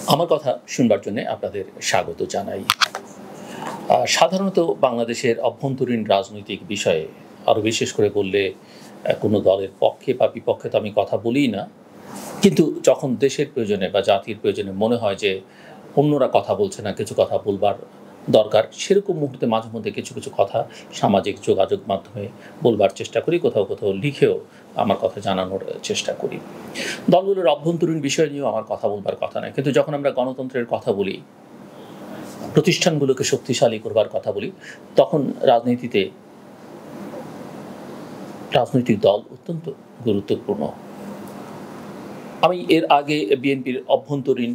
আমার কথা শুনবার জন্য আপনাদের স্বাগত জানাই। সাধারণত বাংলাদেশের অভ্যন্তরীণ রাজনৈতিক বিষয়ে আরও বিশেষ করে বললে কোনো দলের পক্ষে বা বিপক্ষে তো আমি কথা বলিই না। কিন্তু যখন দেশের প্রয়োজনে বা জাতির প্রয়োজনে মনে হয় যে অন্যরা কথা বলছে না, কিছু কথা বলবার দরকার, সেরকম মুহূর্তে মাঝে মধ্যে কিছু কিছু কথা সামাজিক যোগাযোগ মাধ্যমে বলবার চেষ্টা করি, কোথাও কোথাও লিখেও আমার কথা জানানোর চেষ্টা করি। দলগুলোর অভ্যন্তরীণ বিষয় নিয়েও আমার কথা বলবার কথা নয়, কিন্তু যখন আমরা গণতন্ত্রের কথা বলি, প্রতিষ্ঠানগুলোকে শক্তিশালী করবার কথা বলি, তখন রাজনৈতিক দল অত্যন্ত গুরুত্বপূর্ণ। আমি এর আগে বিএনপির অভ্যন্তরীণ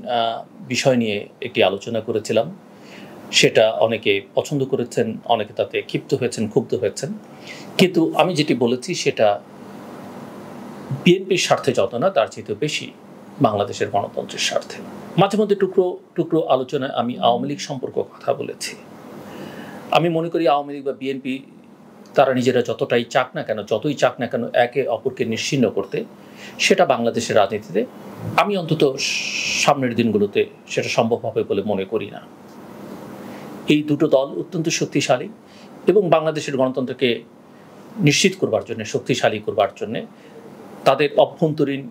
বিষয় নিয়ে একটি আলোচনা করেছিলাম। সেটা অনেকে পছন্দ করেছেন, অনেকে তাতে ক্ষিপ্ত হয়েছেন, ক্ষুব্ধ হয়েছেন। কিন্তু আমি যেটি বলেছি সেটা বিএনপির স্বার্থে যত না, তার চেয়ে বেশি বাংলাদেশের গণতন্ত্রের স্বার্থে। মাঝে মধ্যে টুকরো টুকরো আলোচনায় আমি আওয়ামী লীগ সম্পর্কে কথা বলেছি। আমি মনে করি আওয়ামী লীগ বা বিএনপি তারা নিজেরা যতই চাক না কেন একে অপরকে নিশ্চিহ্ন করতে, সেটা বাংলাদেশের রাজনীতিতে আমি অন্তত সামনের দিনগুলোতে সেটা সম্ভব হবে বলে মনে করি না। এই দুটো দল অত্যন্ত শক্তিশালী এবং বাংলাদেশের গণতন্ত্রকে নিশ্চিত করবার জন্য, শক্তিশালী করবার জন্যে তাদের অভ্যন্তরীণ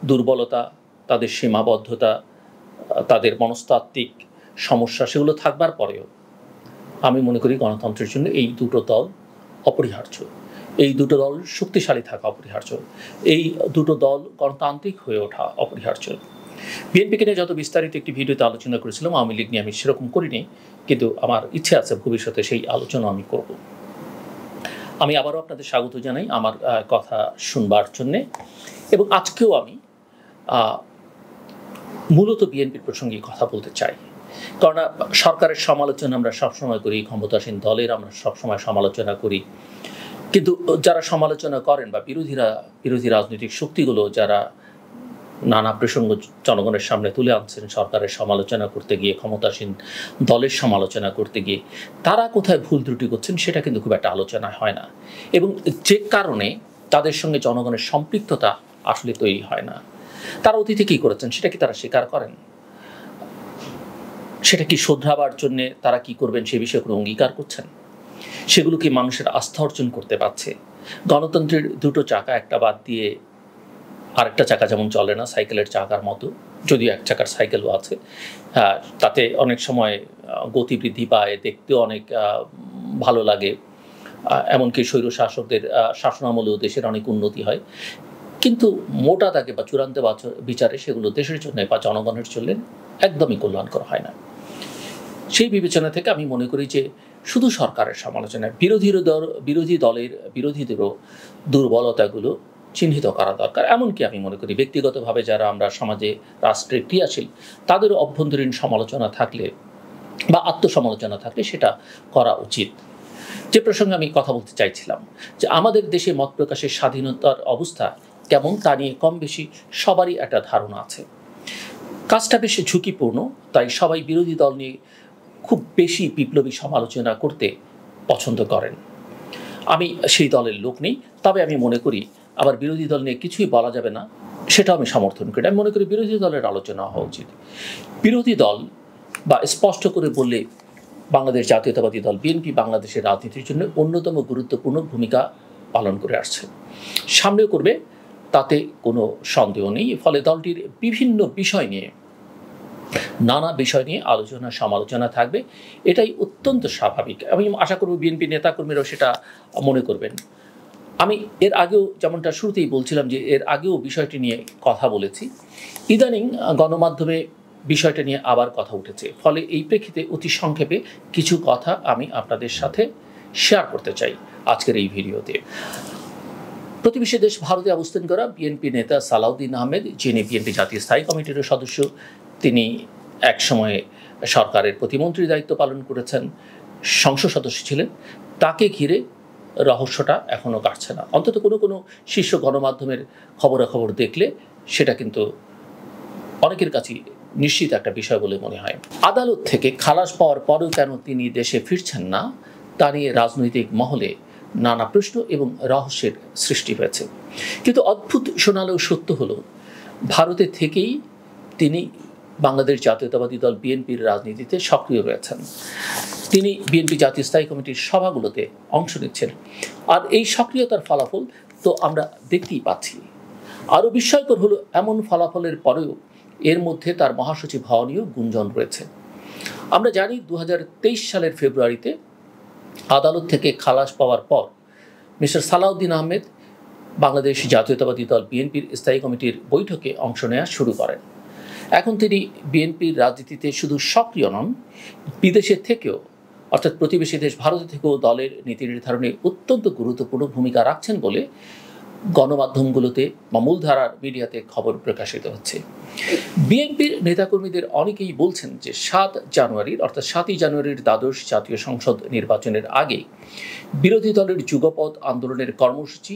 দুর্বলতা, তাদের সীমাবদ্ধতা, তাদের মনস্তাত্ত্বিক সমস্যা, সেগুলো থাকবার পরেও আমি মনে করি গণতন্ত্রের জন্য এই দুটো দল অপরিহার্য। এই দুটো দল শক্তিশালী থাকা অপরিহার্য। এই দুটো দল গণতান্ত্রিক হয়ে ওঠা অপরিহার্য। বিএনপিকে নিয়ে যত বিস্তারিত একটি ভিডিওতে আলোচনা করেছিলাম, আওয়ামী লীগ নিয়ে আমি সেরকম করিনি, কিন্তু আমার ইচ্ছে আছে ভবিষ্যতে সেই আলোচনা আমি করব। আমি আবারও আপনাদের স্বাগত জানাই আমার কথা শুনবার জন্যে, এবং আজকেও আমি মূলত বিএনপির প্রসঙ্গে কথা বলতে চাই। কারণ সরকারের সমালোচনা আমরা সবসময় করি, ক্ষমতাসীন দলের আমরা সবসময় সমালোচনা করি, কিন্তু যারা সমালোচনা করেন বা বিরোধী রাজনৈতিক শক্তিগুলো যারা নানা প্রসঙ্গ জনগণের সামনে তুলে আনছেন সরকারের সমালোচনা করতে গিয়ে, ক্ষমতাসীন দলের সমালোচনা করতে গিয়ে, তারা কোথায় ভুল ত্রুটি করছেন সেটা কিন্তু খুব একটা আলোচনা হয় না, এবং যে কারণে তাদের সঙ্গে জনগণের সম্পৃক্ততা আসলে তৈরি হয় না। তারা অতীতে কী করেছেন সেটা কি তারা স্বীকার করেন? সেটা কি শোধরাবার জন্যে তারা কি করবেন সে বিষয়ে কোনো অঙ্গীকার করছেন? সেগুলো কি মানুষের আস্থা অর্জন করতে পারছে? গণতন্ত্রের দুটো চাকা, একটা বাদ দিয়ে আরেকটা চাকা যেমন চলে না, সাইকেলের চাকার মতো, যদিও এক চাকার সাইকেলও আছে, তাতে অনেক সময় গতি বৃদ্ধি পায়, দেখতেও অনেক ভালো লাগে, এমনকি স্বৈর শাসকদের শাসনামলেও দেশের অনেক উন্নতি হয়, কিন্তু মোটা দাগে বা চূড়ান্ত বিচারে সেগুলো দেশের জন্য বা জনগণের জন্য একদমই কল্যাণকর হয় না। সেই বিবেচনা থেকে আমি মনে করি যে শুধু সরকারের সমালোচনায় বিরোধীদেরও দুর্বলতাগুলো চিহ্নিত করা দরকার। এমনকি আমি মনে করি ব্যক্তিগতভাবে যারা আমরা সমাজে, রাষ্ট্রে ক্রিয়াশীল, তাদেরও অভ্যন্তরীণ সমালোচনা থাকলে বা আত্মসমালোচনা থাকলে সেটা করা উচিত। যে প্রসঙ্গে আমি কথা বলতে চাইছিলাম, যে আমাদের দেশে মত প্রকাশের স্বাধীনতার অবস্থা কেমন তা নিয়ে কম বেশি সবারই একটা ধারণা আছে। কাজটা বেশি ঝুঁকিপূর্ণ, তাই সবাই বিরোধী দল নিয়ে খুব বেশি বিপ্লবী সমালোচনা করতে পছন্দ করেন। আমি সেই দলের লোক নেই, তবে আমি মনে করি আবার বিরোধী দল নিয়ে কিছুই বলা যাবে না সেটাও আমি সমর্থন করি। আমি মনে করি বিরোধী দলের আলোচনা হওয়া উচিত। বিরোধী দল বা স্পষ্ট করে বললে বাংলাদেশ জাতীয়তাবাদী দল বিএনপি বাংলাদেশের রাজনীতির জন্য অন্যতম গুরুত্বপূর্ণ ভূমিকা পালন করে আসছে, সামনেও করবে, তাতে কোনো সন্দেহ নেই। ফলে দলটির নানা বিষয় নিয়ে আলোচনা সমালোচনা থাকবে, এটাই অত্যন্ত স্বাভাবিক। আমি আশা করব বিএনপি নেতাকর্মীরাও সেটা মনে করবেন। আমি এর আগেও যেমনটা শুরুতেই বলছিলাম যে এর আগেও বিষয়টি নিয়ে কথা বলেছি, ইদানিং গণমাধ্যমে বিষয়টা নিয়ে আবার কথা উঠেছে। ফলে এই প্রেক্ষিতে অতি সংক্ষেপে কিছু কথা আমি আপনাদের সাথে শেয়ার করতে চাই আজকের এই ভিডিওতে। প্রতিবেশী দেশ ভারতে অবস্থান করা বিএনপি নেতা সালাউদ্দিন আহমেদ, যিনি বিএনপি জাতীয় স্থায়ী কমিটির সদস্য, তিনি এক সময়ে সরকারের প্রতিমন্ত্রীর দায়িত্ব পালন করেছেন, সংসদ সদস্য ছিলেন, তাকে ঘিরে রহস্যটা এখনও কাটছে না। অন্তত কোনো শীর্ষ গণমাধ্যমের খবরাখবর দেখলে সেটা কিন্তু অনেকের কাছেই নিশ্চিত একটা বিষয় বলে মনে হয়। আদালত থেকে খালাস পাওয়ার পরেও কেন তিনি দেশে ফিরছেন না তা নিয়ে রাজনৈতিক মহলে নানা প্রশ্ন এবং রহস্যের সৃষ্টি হয়েছে। কিন্তু অদ্ভুত শোনালেও সত্য হলো, ভারতে থেকেই তিনি বাংলাদেশ জাতীয়তাবাদী দল বিএনপির রাজনীতিতে সক্রিয় রয়েছেন। তিনি বিএনপি জাতীয় স্থায়ী কমিটির সভাগুলোতে অংশ নিচ্ছেন। আর এই সক্রিয়তার ফলাফল তো আমরা দেখতেই পাচ্ছি। আরও বিস্ময়কর হলো, এমন ফলাফলের পরেও এর মধ্যে তার মহাসচিব হওয়া নিয়েও গুঞ্জন রয়েছে। আমরা জানি 2023 সালের ফেব্রুয়ারিতে আদালত থেকে খালাস পাওয়ার পর মিস্টার সালাউদ্দিন আহমেদ বাংলাদেশ জাতীয়তাবাদী দল বিএনপির স্থায়ী কমিটির বৈঠকে অংশ নেওয়া শুরু করেন। এখন তিনি বিএনপির রাজনীতিতে শুধু সক্রিয় নন, বিদেশের থেকেও অর্থাৎ প্রতিবেশী দেশ ভারত থেকেও দলের নীতি নির্ধারণে অত্যন্ত গুরুত্বপূর্ণ ভূমিকা রাখছেন বলে গণমাধ্যমগুলোতে বা মূলধারার মিডিয়াতে খবর প্রকাশিত হচ্ছে। বিএনপির নেতাকর্মীদের অনেকেই বলছেন যে 7 জানুয়ারির অর্থাৎ 7ই জানুয়ারির দ্বাদশ জাতীয় সংসদ নির্বাচনের আগে বিরোধী দলের যুগপৎ আন্দোলনের কর্মসূচি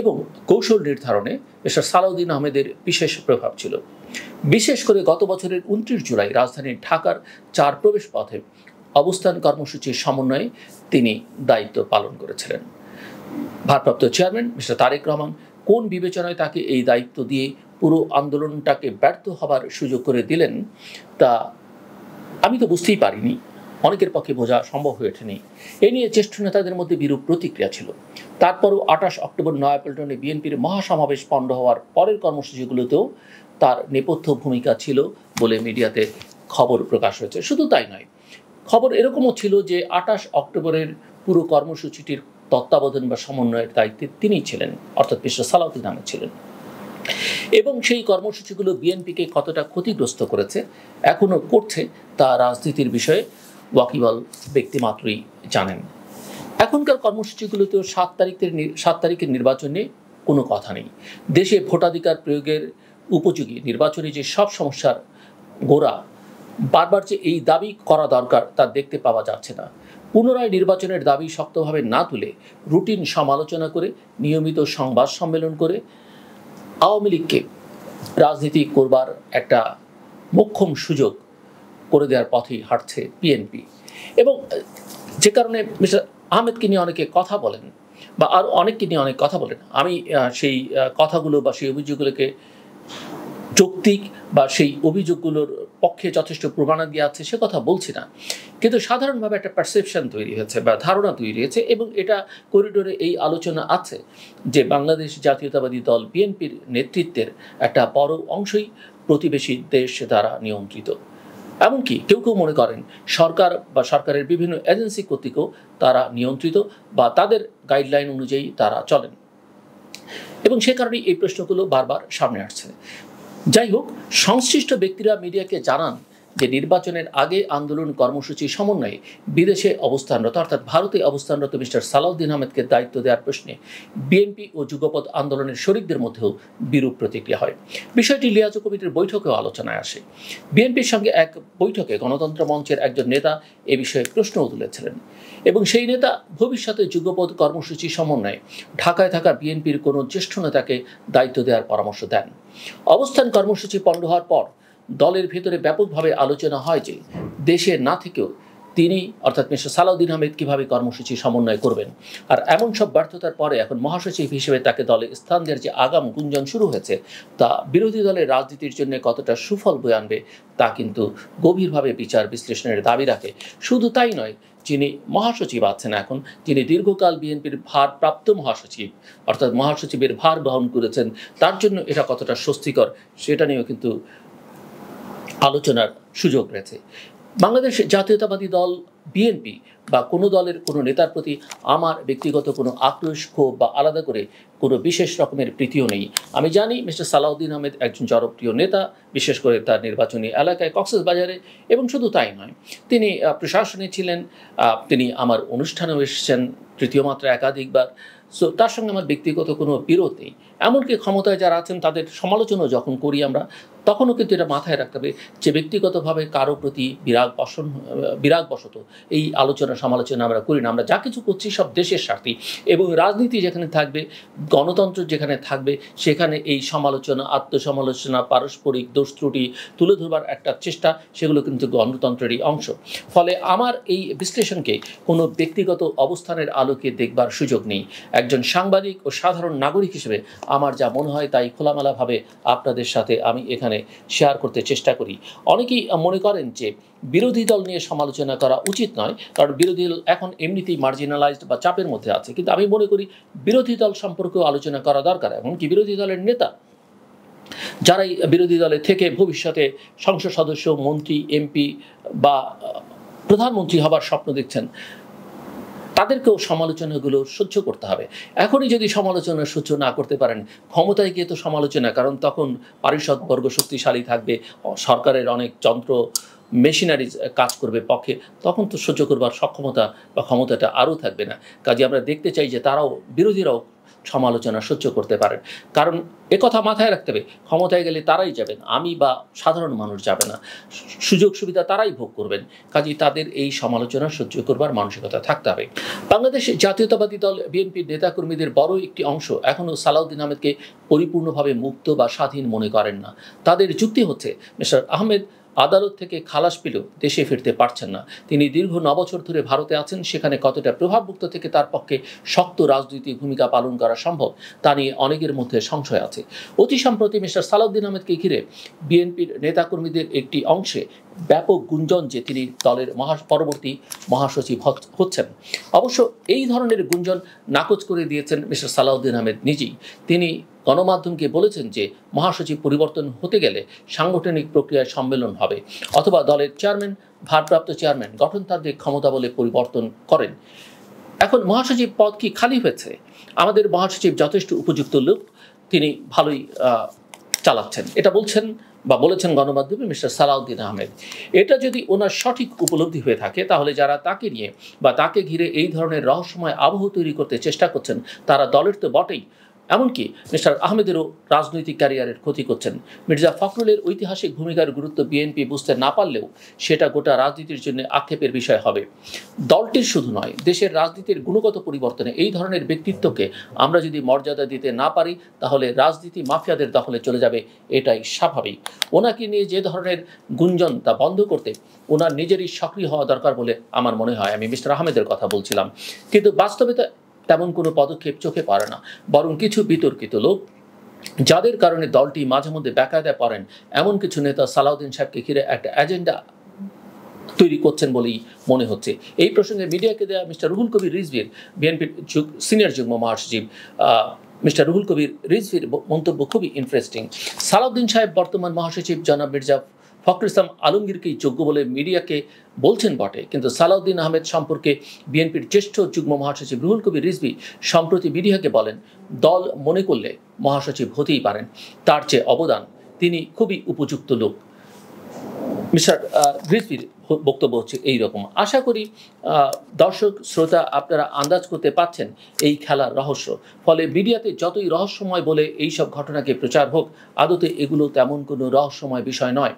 এবং কৌশল নির্ধারণে মিস্টার সালাউদ্দিন আহমেদের বিশেষ প্রভাব ছিল। বিশেষ করে গত বছরের 29 জুলাই রাজধানীর ঢাকার 4 প্রবেশ পথে অবস্থান কর্মসূচির সমন্বয়ে তিনি দায়িত্ব পালন করেছিলেন। ভারপ্রাপ্ত চেয়ারম্যান মিস্টার তারেক রহমান কোন বিবেচনায় তাকে এই দায়িত্ব দিয়ে পুরো আন্দোলনটাকে ব্যর্থ হবার সুযোগ করে দিলেন তা আমি তো বুঝতেই পারিনি, অনেকের পক্ষে বোঝা সম্ভব হয়ে ওঠেনি। এ নিয়ে জ্যেষ্ঠ নেতাদের মধ্যে বিরূপ প্রতিক্রিয়া ছিল। তারপরও 28 অক্টোবর নয়াপল্টনে বিএনপির মহাসমাবেশ পণ্ড হওয়ার পরের কর্মসূচিগুলোতেও তার নেপথ্য ভূমিকা ছিল বলে মিডিয়াতে খবর প্রকাশ হয়েছে। শুধু তাই নয়, খবর এরকমও ছিল যে 28 অক্টোবরের পুরো কর্মসূচিটির তত্ত্বাবধান বা সমন্বয়ের দায়িত্বে তিনিই ছিলেন, অর্থাৎ মিস্টার সালাউদ্দিন আহমেদ ছিলেন। এবং সেই কর্মসূচিগুলো বিএনপিকে কতটা ক্ষতিগ্রস্ত করেছে, এখনও করছে, তা রাজনীতির বিষয়ে ওয়াকিবল ব্যক্তিমাত্রই জানেন। এখনকার কর্মসূচিগুলোতেও 7 তারিখের নির্বাচনে কোনো কথা নেই। দেশে ভোটাধিকার প্রয়োগের উপযোগী নির্বাচনী যে সব সমস্যার গোড়া, বারবার যে এই দাবি করা দরকার তা দেখতে পাওয়া যাচ্ছে না। পুনরায় নির্বাচনের দাবি শক্তভাবে না তুলে রুটিন সমালোচনা করে নিয়মিত সংবাদ সম্মেলন করে আওয়ামী লীগকে রাজনীতি করবার একটা মোক্ষম সুযোগ করে দেওয়ার পথেই হাঁটছে বিএনপি। এবং যে কারণে মিস্টার আহমেদকে নিয়ে অনেকে কথা বলেন বা আরও অনেককে নিয়ে অনেক কথা বলেন। আমি সেই কথাগুলো বা সেই অভিযোগগুলোকে যৌক্তিক বা সেই অভিযোগগুলোর পক্ষে যথেষ্ট প্রমাণাদি আছে সে কথা বলছি না, কিন্তু সাধারণভাবে একটা পারসেপশন তৈরি হয়েছে বা ধারণা তৈরি হয়েছে এবং এটা করিডোরে এই আলোচনা আছে যে বাংলাদেশ জাতীয়তাবাদী দল বিএনপির নেতৃত্বের একটা বড় অংশই প্রতিবেশী দেশ দ্বারা নিয়ন্ত্রিত। এমনকি কেউ কেউ মনে করেন সরকার বা সরকারের বিভিন্ন এজেন্সি কর্তৃকও তারা নিয়ন্ত্রিত বা তাদের গাইডলাইন অনুযায়ী তারা চলেন, এবং সে কারণেই এই প্রশ্নগুলো বারবার সামনে আসছে। যাই হোক, সংশ্লিষ্ট ব্যক্তিরা মিডিয়াকে জানান যে নির্বাচনের আগে আন্দোলন কর্মসূচি সমন্বয়ে বিদেশে অবস্থানরত অর্থাৎ ভারতে অবস্থানরত মিস্টার সালাউদ্দিন আহমেদকে দায়িত্ব দেওয়ার প্রশ্নে বিএনপি ও যুগপৎ আন্দোলনের শরিকদের মধ্যেও বিরূপ প্রতিক্রিয়া হয়। বিষয়টি লিয়াজ কমিটির বৈঠকেও আলোচনায় আসে। বিএনপির সঙ্গে এক বৈঠকে গণতন্ত্র মঞ্চের একজন নেতা এ বিষয়ে প্রশ্নও তুলেছিলেন এবং সেই নেতা ভবিষ্যতে যুগপৎ কর্মসূচি সমন্বয়ে ঢাকায় থাকা বিএনপির কোনো জ্যেষ্ঠ নেতাকে দায়িত্ব দেওয়ার পরামর্শ দেন। অবস্থান কর্মসূচি পণ্ড হওয়ার পর দলের ভেতরে ব্যাপকভাবে আলোচনা হয় যে দেশে না থেকেও তিনি অর্থাৎ মিস্টার সালাউদ্দিন আহমেদ কীভাবে কর্মসূচি সমন্বয় করবেন। আর এমন সব ব্যর্থতার পরে এখন মহাসচিব হিসেবে তাকে দলে স্থান দেওয়ার যে আগাম গুঞ্জন শুরু হয়েছে তা বিরোধী দলের রাজনীতির জন্য কতটা সুফল বয়ে আনবে তা কিন্তু গভীরভাবে বিচার বিশ্লেষণের দাবি রাখে। শুধু তাই নয়, যিনি মহাসচিব আছেন এখন, যিনি দীর্ঘকাল বিএনপির ভারপ্রাপ্ত মহাসচিব অর্থাৎ মহাসচিবের ভার গ্রহণ করেছেন, তার জন্য এটা কতটা স্বস্তিকর সেটা নিয়েও কিন্তু আলোচনার সুযোগ রয়েছে। বাংলাদেশ জাতীয়তাবাদী দল বিএনপি বা কোনো দলের কোনো নেতার প্রতি আমার ব্যক্তিগত কোনো আক্রোশ, ক্ষোভ বা আলাদা করে কোনো বিশেষ রকমের প্রীতিও নেই। আমি জানি মিস্টার সালাউদ্দিন আহমেদ একজন জনপ্রিয় নেতা, বিশেষ করে তার নির্বাচনী এলাকায় কক্সবাজারে, এবং শুধু তাই নয়, তিনি প্রশাসনে ছিলেন, তিনি আমার অনুষ্ঠানেও এসেছেন তৃতীয় মাত্রা একাধিকবার। সো তার সঙ্গে আমার ব্যক্তিগত কোনো বিরোধ নেই। এমনকি ক্ষমতায় যারা আছেন তাদের সমালোচনাও যখন করি আমরা, তখনও কিন্তু এটা মাথায় রাখতে হবে যে ব্যক্তিগতভাবে কারো প্রতি বিরাগবশত এই আলোচনা সমালোচনা আমরা করি না। আমরা যা কিছু করছি সব দেশের স্বার্থে, এবং রাজনীতি যেখানে থাকবে, গণতন্ত্র যেখানে থাকবে, সেখানে এই সমালোচনা, আত্মসমালোচনা, পারস্পরিক দোষ ত্রুটি তুলে ধরবার একটা চেষ্টা, সেগুলো কিন্তু গণতন্ত্রেরই অংশ। ফলে আমার এই বিশ্লেষণকে কোনো ব্যক্তিগত অবস্থানের আলোকে দেখবার সুযোগ নেই। একজন সাংবাদিক ও সাধারণ নাগরিক হিসেবে আমার যা মনে হয় তাই খোলামেলাভাবে আপনাদের সাথে আমি এখানে শেয়ার করতে চেষ্টা করি। অনেকেই মনে করেন যে বিরোধী দল নিয়ে সমালোচনা করা উচিত নয়, কারণ বিরোধী দল এখন এমনিতেই মার্জিনালাইজড বা চাপের মধ্যে আছে, কিন্তু আমি মনে করি বিরোধী দল সম্পর্কেও আলোচনা করা দরকার। এমনকি বিরোধী দলের নেতা যারাই বিরোধী দলে থেকে ভবিষ্যতে সংসদ সদস্য, মন্ত্রী, এমপি বা প্রধানমন্ত্রী হবার স্বপ্ন দেখছেন, তাদেরকেও সমালোচনাগুলো সহ্য করতে হবে। এখনই যদি সমালোচনা সহ্য না করতে পারেন, ক্ষমতায় গিয়ে তো সমালোচনা, কারণ তখন পারিষদবর্গ শক্তিশালী থাকবে, সরকারের অনেক যন্ত্র মেশিনারিজ কাজ করবে পক্ষে, তখন তো সহ্য করবার সক্ষমতা বা ক্ষমতাটা আরও থাকবে না। কাজে আমরা দেখতে চাই যে তারাও, বিরোধীরাও সমালোচনা সহ্য করতে পারেন, কারণ একথা মাথায় রাখতে হবে, ক্ষমতায় গেলে তারাই যাবেন, আমি বা সাধারণ মানুষ যাবে না, সুযোগ সুবিধা তারাই ভোগ করবেন। কাজেই তাদের এই সমালোচনা সহ্য করবার মানসিকতা থাকতে হবে। বাংলাদেশ জাতীয়তাবাদী দল বিএনপির নেতাকর্মীদের বড় একটি অংশ এখনও সালাউদ্দিন আহমেদকে পরিপূর্ণভাবে মুক্ত বা স্বাধীন মনে করেন না। তাদের যুক্তি হচ্ছে, মিস্টার আহমেদ আদালত থেকে খালাস পেলেও দেশে ফিরতে পারছেন না। তিনি দীর্ঘ 9 বছর ধরে ভারতে আছেন, সেখানে কতটা প্রভাবমুক্ত থেকে তার পক্ষে শক্ত রাজনৈতিক ভূমিকা পালন করা সম্ভব তা নিয়ে অনেকের মধ্যে সংশয় আছে। অতি সম্প্রতি মিস্টার সালাউদ্দিন আহমেদকে ঘিরে বিএনপির নেতাকর্মীদের একটি অংশে ব্যাপক গুঞ্জন যে তিনি দলের পরবর্তী মহাসচিব হচ্ছেন। অবশ্য এই ধরনের গুঞ্জন নাকচ করে দিয়েছেন মিস্টার সালাউদ্দিন আহমেদ নিজেই। তিনি গণমাধ্যমকে বলেছেন যে মহাসচিব পরিবর্তন হতে গেলে সাংগঠনিক প্রক্রিয়ায় সম্মেলন হবে, অথবা দলের চেয়ারম্যান, ভারপ্রাপ্ত চেয়ারম্যান গঠনতান্ত্রিক ক্ষমতা বলে পরিবর্তন করেন। এখন মহাসচিব পদ কি খালি হয়েছে? আমাদের মহাসচিব যথেষ্ট উপযুক্ত লোক, তিনি ভালোই চালাচ্ছেন, এটা বলেছেন গণমাধ্যমে মিস্টার সালাউদ্দিন আহমেদ। এটা যদি ওনার সঠিক উপলব্ধি হয়ে থাকে, তাহলে যারা তাকে নিয়ে বা তাকে ঘিরে এই ধরনের রহস্যময় আবহ তৈরি করতে চেষ্টা করছেন, তারা দলের তো বটেই, এমনকি মিস্টার আহমেদেরও রাজনৈতিক ক্যারিয়ারের ক্ষতি করছেন। মির্জা ফখরুলের ঐতিহাসিক ভূমিকার গুরুত্ব বিএনপি বুঝতে না পারলেও সেটা গোটা রাজনীতির জন্য আক্ষেপের বিষয় হবে। দলটির শুধু নয়, দেশের রাজনীতির গুণগত পরিবর্তনে এই ধরনের ব্যক্তিত্বকে আমরা যদি মর্যাদা দিতে না পারি, তাহলে রাজনীতি মাফিয়াদের দখলে চলে যাবে, এটাই স্বাভাবিক। ওনাকে নিয়ে যে ধরনের গুঞ্জন, তা বন্ধ করতে ওনার নিজেরই সক্রিয় হওয়া দরকার বলে আমার মনে হয়। আমি মিস্টার আহমেদের কথা বলছিলাম, কিন্তু বাস্তবে তেমন কোনো পদক্ষেপ চোখে পড়ে না, বরং কিছু বিতর্কিত লোক, যাদের কারণে দলটি মাঝে মধ্যে বেকায়দায় পড়েন, এমন কিছু নেতা সালাউদ্দিন সাহেবকে ঘিরে একটা এজেন্ডা তৈরি করছেন বলেই মনে হচ্ছে। এই প্রসঙ্গে মিডিয়াকে দেওয়া মিস্টার রুহুল কবির রিজভির, বিএনপির সিনিয়র যুগ্ম মহাসচিব মিস্টার রুহুল কবির রিজভির মন্তব্য খুবই ইন্টারেস্টিং। সালাউদ্দিন সাহেব বর্তমান মহাসচিব জনাব মির্জা ফখরুল ইসলাম আলমগীরকেই যোগ্য বলে মিডিয়াকে বলছেন বটে, কিন্তু সালাউদ্দিন আহমেদ সম্পর্কে বিএনপির জ্যেষ্ঠ যুগ্ম মহাসচিব রুহুল কবির রিজভী সম্প্রতি মিডিয়াকে বলেন, দল মনে করলে মহাসচিব হতেই পারেন, তার চেয়ে অবদান, তিনি খুবই উপযুক্ত লোক। মিস্টার রিজভির বক্তব্য হচ্ছে এইরকম। আশা করি দর্শক শ্রোতা আপনারা আন্দাজ করতে পারছেন এই খেলার রহস্য। ফলে মিডিয়াতে যতই রহস্যময় বলে এইসব ঘটনাকে প্রচার হোক, আদতে এগুলো তেমন কোনো রহস্যময় বিষয় নয়।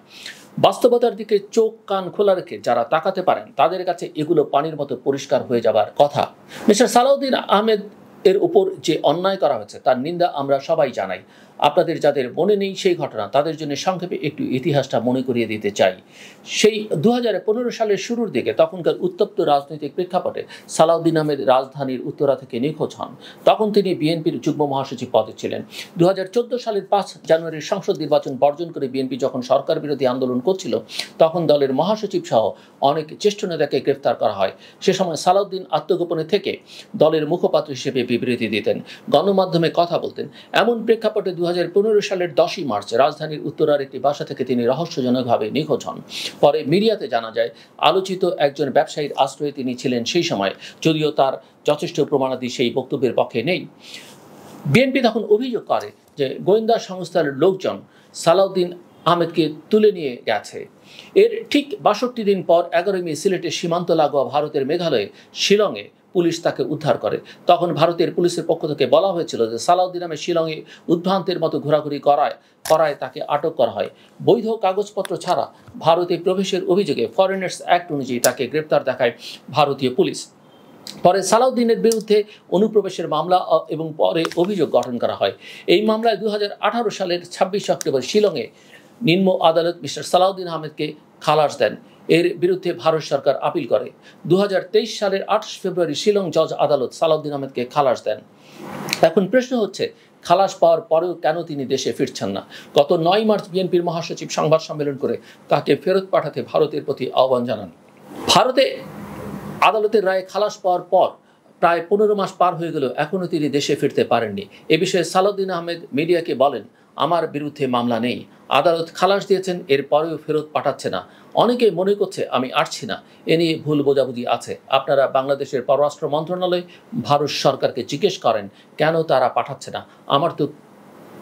বাস্তবতার দিকে চোখ কান খোলা রেখে যারা তাকাতে পারেন, তাদের কাছে এগুলো পানির মতো পরিষ্কার হয়ে যাবার কথা। মিস্টার সালাউদ্দিন আহমেদ এর উপর যে অন্যায় করা হয়েছে তার নিন্দা আমরা সবাই জানাই। আপনাদের যাদের মনে নেই সেই ঘটনা, তাদের জন্য সংক্ষেপে একটু ইতিহাসটা মনে করিয়ে দিতে চাই। সেই 2015 সালের শুরুর দিকে তখনকার উত্তপ্ত রাজনৈতিক প্রেক্ষাপটে সালাউদ্দিন আহমেদ রাজধানীর উত্তরা থেকে নিখোঁজ হন। তখন তিনি বিএনপির যুগ্ম মহাসচিব পদে ছিলেন। 2014 সালের 5 জানুয়ারির সংসদ নির্বাচন বর্জন করে বিএনপি যখন সরকার বিরোধী আন্দোলন করছিল, তখন দলের মহাসচিব সহ অনেক জ্যেষ্ঠ নেতাকে গ্রেফতার করা হয়। সে সময় সালাউদ্দিন আত্মগোপনে থেকে দলের মুখপাত্র হিসেবে বিবৃতি দিতেন, গণমাধ্যমে কথা বলতেন। এমন প্রেক্ষাপটে 2015 সালের 10ই মার্চ রাজধানীর উত্তরার একটি বাসা থেকে তিনি রহস্যজনকভাবে নিখোঁজ হন। পরে মিডিয়াতে জানা যায়, আলোচিত একজন ব্যবসায়ীর আশ্রয়ে তিনি ছিলেন সেই সময়, যদিও তার যথেষ্ট প্রমাণাদি সেই বক্তব্যের পক্ষে নেই। বিএনপি তখন অভিযোগ করে যে গোয়েন্দা সংস্থার লোকজন সালাউদ্দিন আহমেদকে তুলে নিয়ে গেছে। এর ঠিক 62 দিন পর 11 মে সিলেটের সীমান্ত লাগোয়া ভারতের মেঘালয়ে শিলংয়ে পুলিশ তাকে উদ্ধার করে। তখন ভারতের পুলিশের পক্ষ থেকে বলা হয়েছিল যে সালাউদ্দিন আহমেদ শিলংয়ে উদ্ভ্রান্তের মতো ঘোরাঘুরি করায় তাকে আটক করা হয়। বৈধ কাগজপত্র ছাড়া ভারতে প্রবেশের অভিযোগে ফরেনার্স অ্যাক্ট অনুযায়ী তাকে গ্রেপ্তার দেখায় ভারতীয় পুলিশ। পরে সালাউদ্দিনের বিরুদ্ধে অনুপ্রবেশের মামলা এবং পরে অভিযোগ গঠন করা হয়। এই মামলায় 2018 সালের 26 অক্টোবর শিলংয়ে নিম্ন আদালত মিস্টার সালাউদ্দিন আহমেদকে খালাস দেন। এর বিরুদ্ধে ভারত সরকার আপিল করে। 2023 সালের 28 ফেব্রুয়ারি শিলং জজ আদালত সালাউদ্দিন আহমেদকে খালাস দেন। এখন প্রশ্ন হচ্ছে, খালাস পাওয়ার পরেও কেন তিনি দেশে ফিরছেন না? গত 9 মার্চ বিএনপির মহাসচিব সংবাদ সম্মেলন করে তাকে ফেরত পাঠাতে ভারতের প্রতি আহ্বান জানান। ভারতে আদালতের রায়ে খালাস পাওয়ার পর প্রায় 15 মাস পার হয়ে গেল, এখনও তিনি দেশে ফিরতে পারেননি। এ বিষয়ে সালাউদ্দিন আহমেদ মিডিয়াকে বলেন, আমার বিরুদ্ধে মামলা নেই, আদালত খালাস দিয়েছেন, এরপরেও ফেরত পাঠাচ্ছে না। অনেকে মনে করছে আমি আসছি না, এ নিয়ে ভুল বোঝাবুঝি আছে। আপনারা বাংলাদেশের পররাষ্ট্র মন্ত্রণালয় ভারত সরকারকে জিজ্ঞেস করেন কেন তারা পাঠাচ্ছে না, আমার তো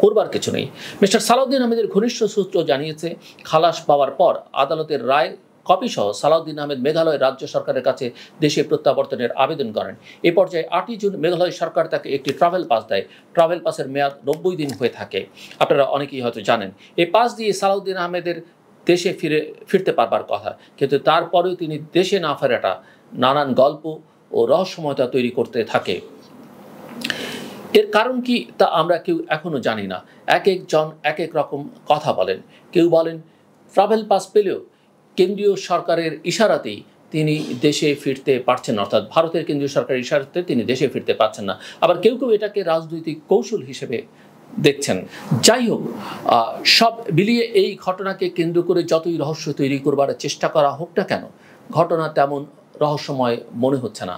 করবার কিছু নেই। মিস্টার সালাউদ্দিন আহমেদের ঘনিষ্ঠ সূত্র জানিয়েছে, খালাস পাওয়ার পর আদালতের রায় কপি সহ সালাউদ্দিন আহমেদ মেঘালয় রাজ্য সরকারের কাছে দেশে প্রত্যাবর্তনের আবেদন করেন। এ পর্যায়ে 8ই জুন মেঘালয় সরকার তাকে একটি ট্রাভেল পাস দেয়। ট্রাভেল পাসের মেয়াদ 90 দিন হয়ে থাকে, আপনারা অনেকেই হয়তো জানেন। এই পাস দিয়ে সালাউদ্দিন আহমেদের দেশে ফিরতে পারবার কথা, কিন্তু তারপরেও তিনি দেশে না ফেরাটা নানান গল্প ও রহস্যময়তা তৈরি করতে থাকে। এর কারণ কি তা আমরা কেউ এখনো জানি না। এক একজন এক এক রকম কথা বলেন। কেউ বলেন ট্রাভেল পাস পেলেও কেন্দ্রীয় সরকারের ইশারাতেই তিনি দেশে ফিরতে পারছেন, অর্থাৎ ভারতের কেন্দ্রীয় সরকারের ইশারাতে তিনি দেশে ফিরতে পারছেন না। আবার কেউ কেউ এটাকে রাজনৈতিক কৌশল হিসেবে দেখছেন। যাই হোক, সব মিলিয়ে এই ঘটনাকে কেন্দ্র করে যতই রহস্য তৈরি করবার চেষ্টা করা হোক না কেন, ঘটনা তেমন রহস্যময় মনে হচ্ছে না।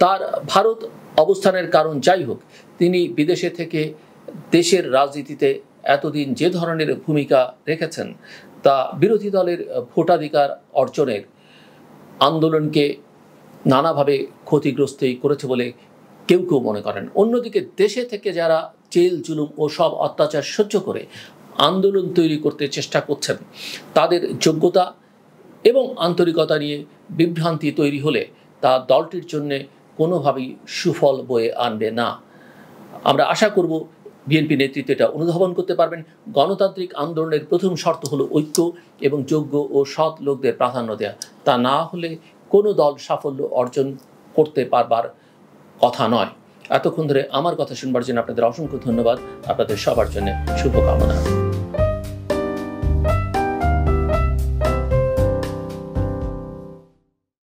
তার ভারত অবস্থানের কারণ যাই হোক, তিনি বিদেশে থেকে দেশের রাজনীতিতে এতদিন যে ধরনের ভূমিকা রেখেছেন তা বিরোধী দলের ভোটাধিকার অর্জনের আন্দোলনকে নানাভাবে ক্ষতিগ্রস্তই করেছে বলে কেউ কেউ মনে করেন। অন্যদিকে দেশে থেকে যারা জেল জুলুম ও সব অত্যাচার সহ্য করে আন্দোলন তৈরি করতে চেষ্টা করছেন, তাদের যোগ্যতা এবং আন্তরিকতা নিয়ে বিভ্রান্তি তৈরি হলে তা দলটির জন্যে কোনোভাবেই সুফল বয়ে আনবে না। আমরা আশা করব বিএনপি নেতৃত্ব এটা অনুধাবন করতে পারবেন। গণতান্ত্রিক আন্দোলনের প্রথম শর্ত হলো ঐক্য এবং যোগ্য ও সৎ লোকদের প্রাধান্য দেওয়া। তা না হলে কোনো দল সাফল্য অর্জন করতে পারবার কথা নয়। এতক্ষণ ধরে আমার কথা শুনবার জন্য আপনাদের অসংখ্য ধন্যবাদ। আপনাদের সবার জন্য শুভকামনা।